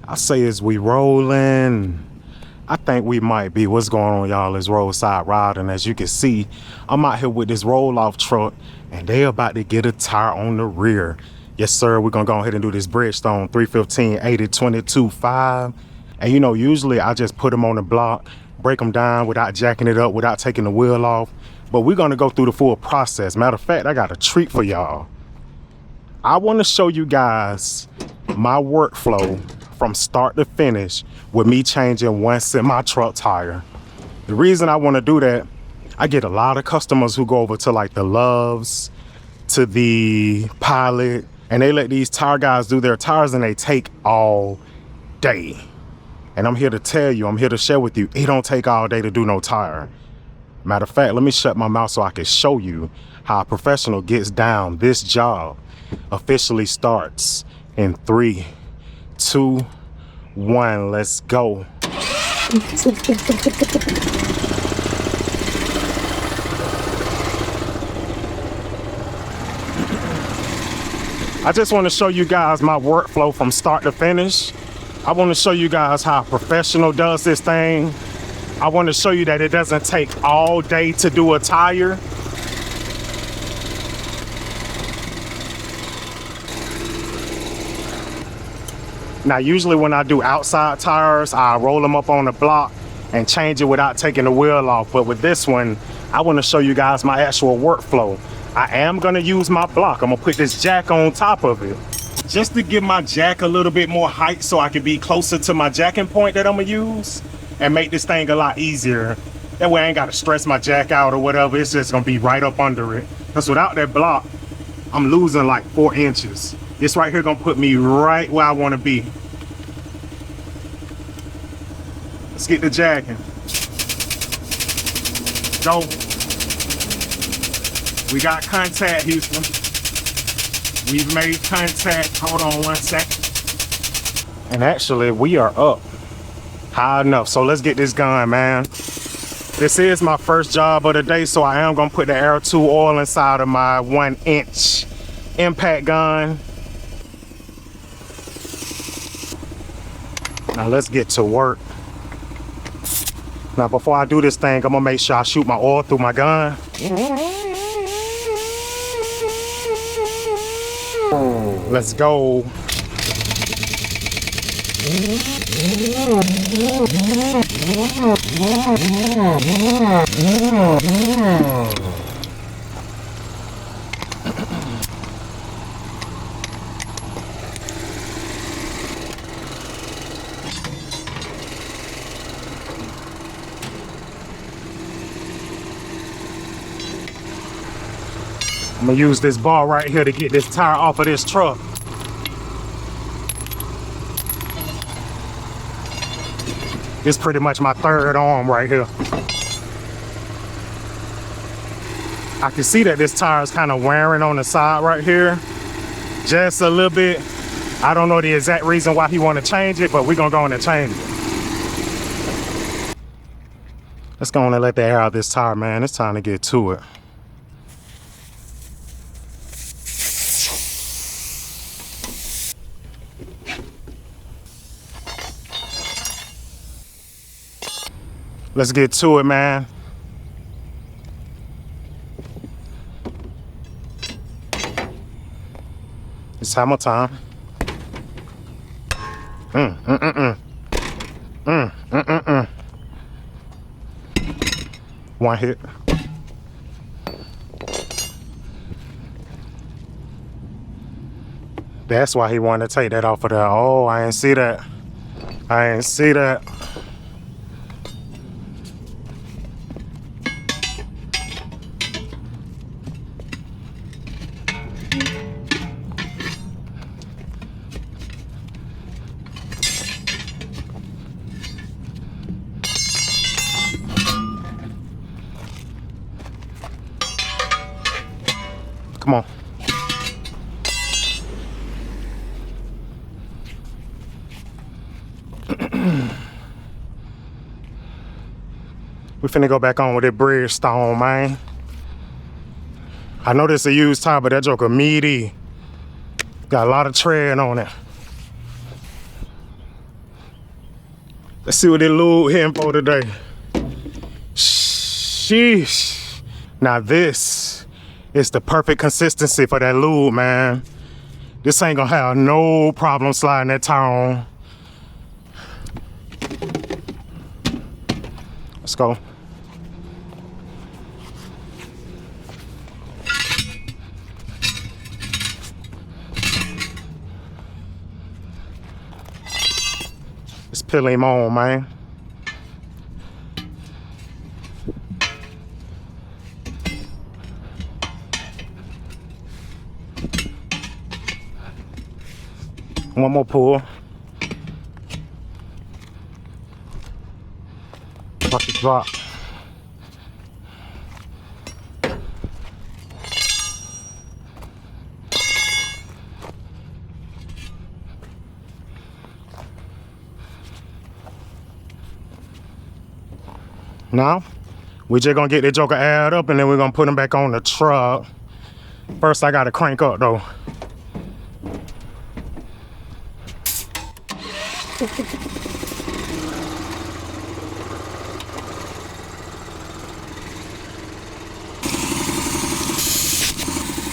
I say is we rolling. I think we might be. What's going on, y'all? It's Roadside Riding. As you can see, I'm out here with this roll-off truck and they about to get a tire on the rear. Yes, sir. We're gonna go ahead and do this Bridgestone 315 80 22.5. And you know, usually I just put them on the block, break them down without jacking it up, without taking the wheel off. But we're gonna go through the full process. Matter of fact, I got a treat for y'all. I want to show you guys my workflow from start to finish with me changing one semi-truck tire. The reason I want to do that, I get a lot of customers who go over to like the Loves, to the Pilot, and they let these tire guys do their tires and they take all day. And I'm here to tell you, I'm here to share with you, it don't take all day to do no tire. Matter of fact, let me shut my mouth so I can show you how a professional gets down. This job officially starts in 3, 2, 1. Let's go. I just want to show you guys my workflow from start to finish. I want to show you guys how a professional does this thing. I want to show you that it doesn't take all day to do a tire. Now, usually when I do outside tires, I roll them up on the block and change it without taking the wheel off. But with this one, I want to show you guys my actual workflow. I am going to use my block. I'm going to put this jack on top of it just to give my jack a little bit more height so I can be closer to my jacking point that I'm going to use and make this thing a lot easier. That way I ain't got to stress my jack out or whatever. It's just going to be right up under it. Because without that block, I'm losing like 4 inches. This right here gonna put me right where I wanna be. Let's get the jacking. Go. We got contact, Houston. We've made contact. Hold on one second. And actually, we are up high enough. So let's get this going, man. This is my first job of the day, so I am gonna put the Air 2 oil inside of my 1-inch impact gun. Now let's get to work. Now before I do this thing, I'm gonna make sure I shoot my oil through my gun. Let's go. I'm gonna use this bar right here to get this tire off of this truck. It's pretty much my third arm right here. I can see that this tire is kind of wearing on the side right here. Just a little bit. I don't know the exact reason why he want to change it, but we're gonna go in and change it. Let's go on and let the air out of this tire, man. It's time to get to it. Let's get to it, man. It's hammer time. One hit. That's why he wanted to take that off of there. Oh, I ain't see that. I ain't see that. Come on. We finna go back on with that Bridgestone, man. I know this is a used tire, but that joker meaty. Got a lot of tread on it. Let's see what they lube hitting for today. Sheesh. Now this is the perfect consistency for that lube, man. This ain't gonna have no problem sliding that tire on. Let's go. Let's peel him on, man. One more pull. Watch it drop. Now, we just gonna get the joker aired up and then we're gonna put him back on the truck. First, I gotta crank up though.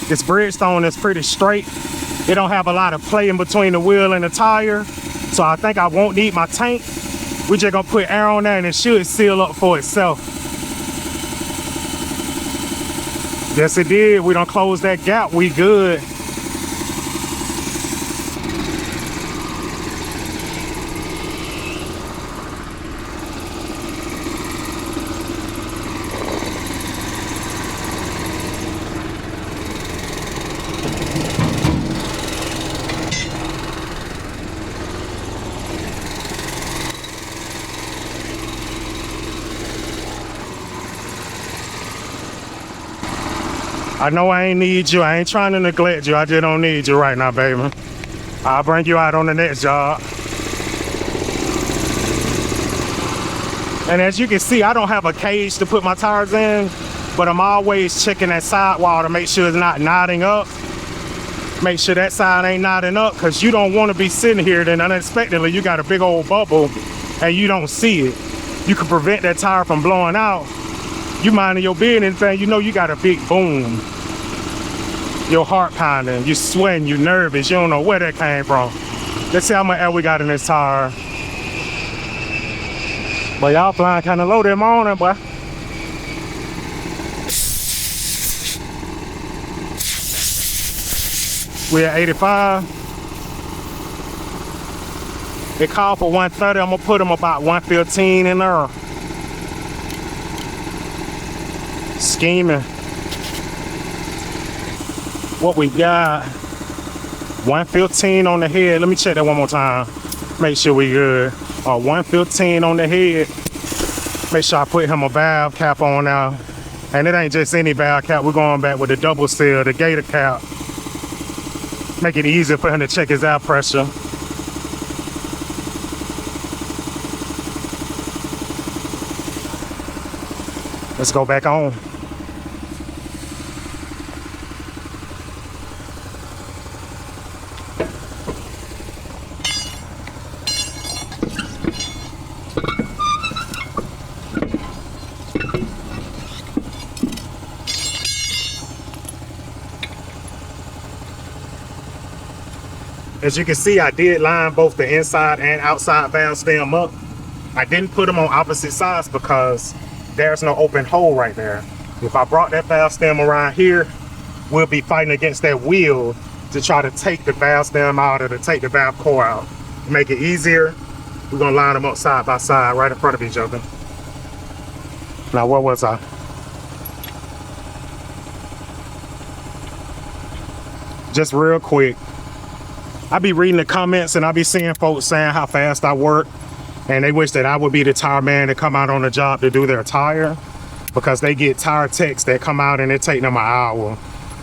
This Bridgestone is pretty straight. It don't have a lot of play in between the wheel and the tire. So I think I won't need my tank. We're just gonna put air on there and it should seal up for itself. Yes, it did. We done closed that gap. We good. I know I ain't need you. I ain't trying to neglect you. I just don't need you right now, baby. I'll bring you out on the next job. And as you can see, I don't have a cage to put my tires in, but I'm always checking that sidewall to make sure it's not knotting up. Make sure that side ain't knotting up, because you don't want to be sitting here then unexpectedly you got a big old bubble and you don't see it. You can prevent that tire from blowing out. You minding your business and you know you got a big boom. Your heart pounding, you sweating, you nervous, you don't know where that came from. Let's see how much air we got in this tire. But y'all flying kind of low this morning, boy. We're at 85. It called for 130, I'm gonna put them about 115 in there. Scheming. What we got? 115 on the head. Let me check that one more time. Make sure we good. 115 on the head. Make sure I put him a valve cap on now. And it ain't just any valve cap. We're going back with the double seal, the gator cap. Make it easier for him to check his air pressure. Let's go back on. As you can see, I did line both the inside and outside valve stem up. I didn't put them on opposite sides because there's no open hole right there. If I brought that valve stem around here, we'll be fighting against that wheel to try to take the valve stem out or to take the valve core out. To make it easier, we're gonna line them up side by side right in front of each other. Now, where was I? Just real quick, I be reading the comments and I be seeing folks saying how fast I work, and they wish that I would be the tire man to come out on the job to do their tire, because they get tire techs that come out and it take them an hour,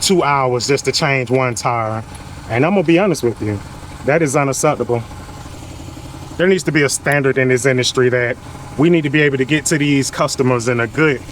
2 hours just to change one tire. And I'm gonna be honest with you, that is unacceptable. There needs to be a standard in this industry that we need to be able to get to these customers in a good,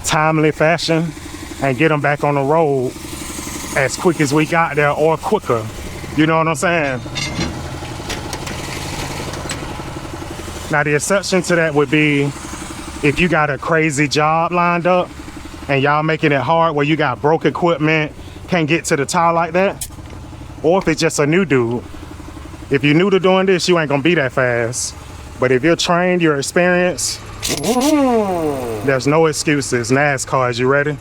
timely fashion and get them back on the road as quick as we got there or quicker. You know what I'm saying? Now the exception to that would be if you got a crazy job lined up and y'all making it hard where you got broke equipment, can't get to the tire like that. Or if it's just a new dude. If you're new to doing this, you ain't gonna be that fast. But if you're trained, you're experienced, there's no excuses. NASCAR, is you ready?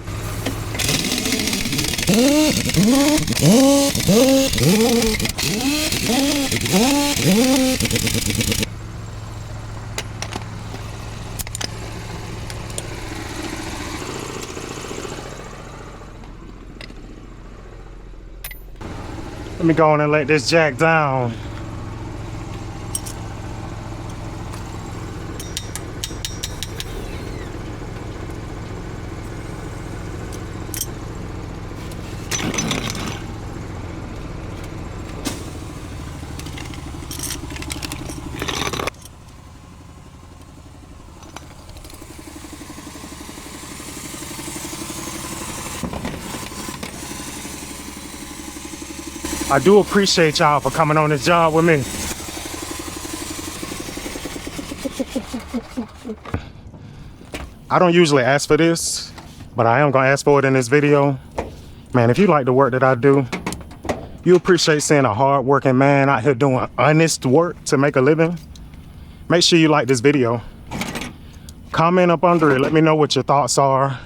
Let me go on and let this jack down. I do appreciate y'all for coming on this job with me. I don't usually ask for this, but I am gonna ask for it in this video. Man, if you like the work that I do, you appreciate seeing a hard-working man out here doing honest work to make a living, make sure you like this video. Comment up under it, let me know what your thoughts are.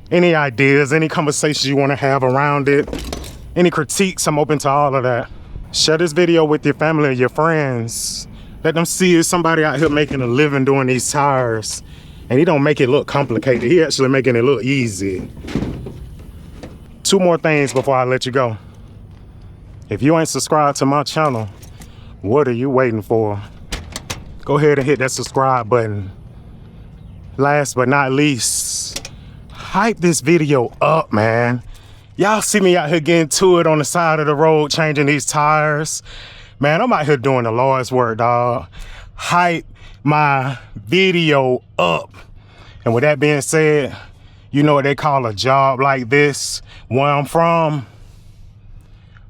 Any ideas, any conversations you wanna have around it. Any critiques, I'm open to all of that. Share this video with your family and your friends. Let them see somebody out here making a living doing these tires. And he don't make it look complicated. He actually making it look easy. 2 more things before I let you go. If you ain't subscribed to my channel, what are you waiting for? Go ahead and hit that subscribe button. Last but not least, hype this video up, man. Y'all see me out here getting to it on the side of the road, changing these tires. Man, I'm out here doing the Lord's work, dog. Hype my video up. And with that being said, you know what they call a job like this, where I'm from?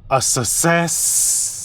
A success.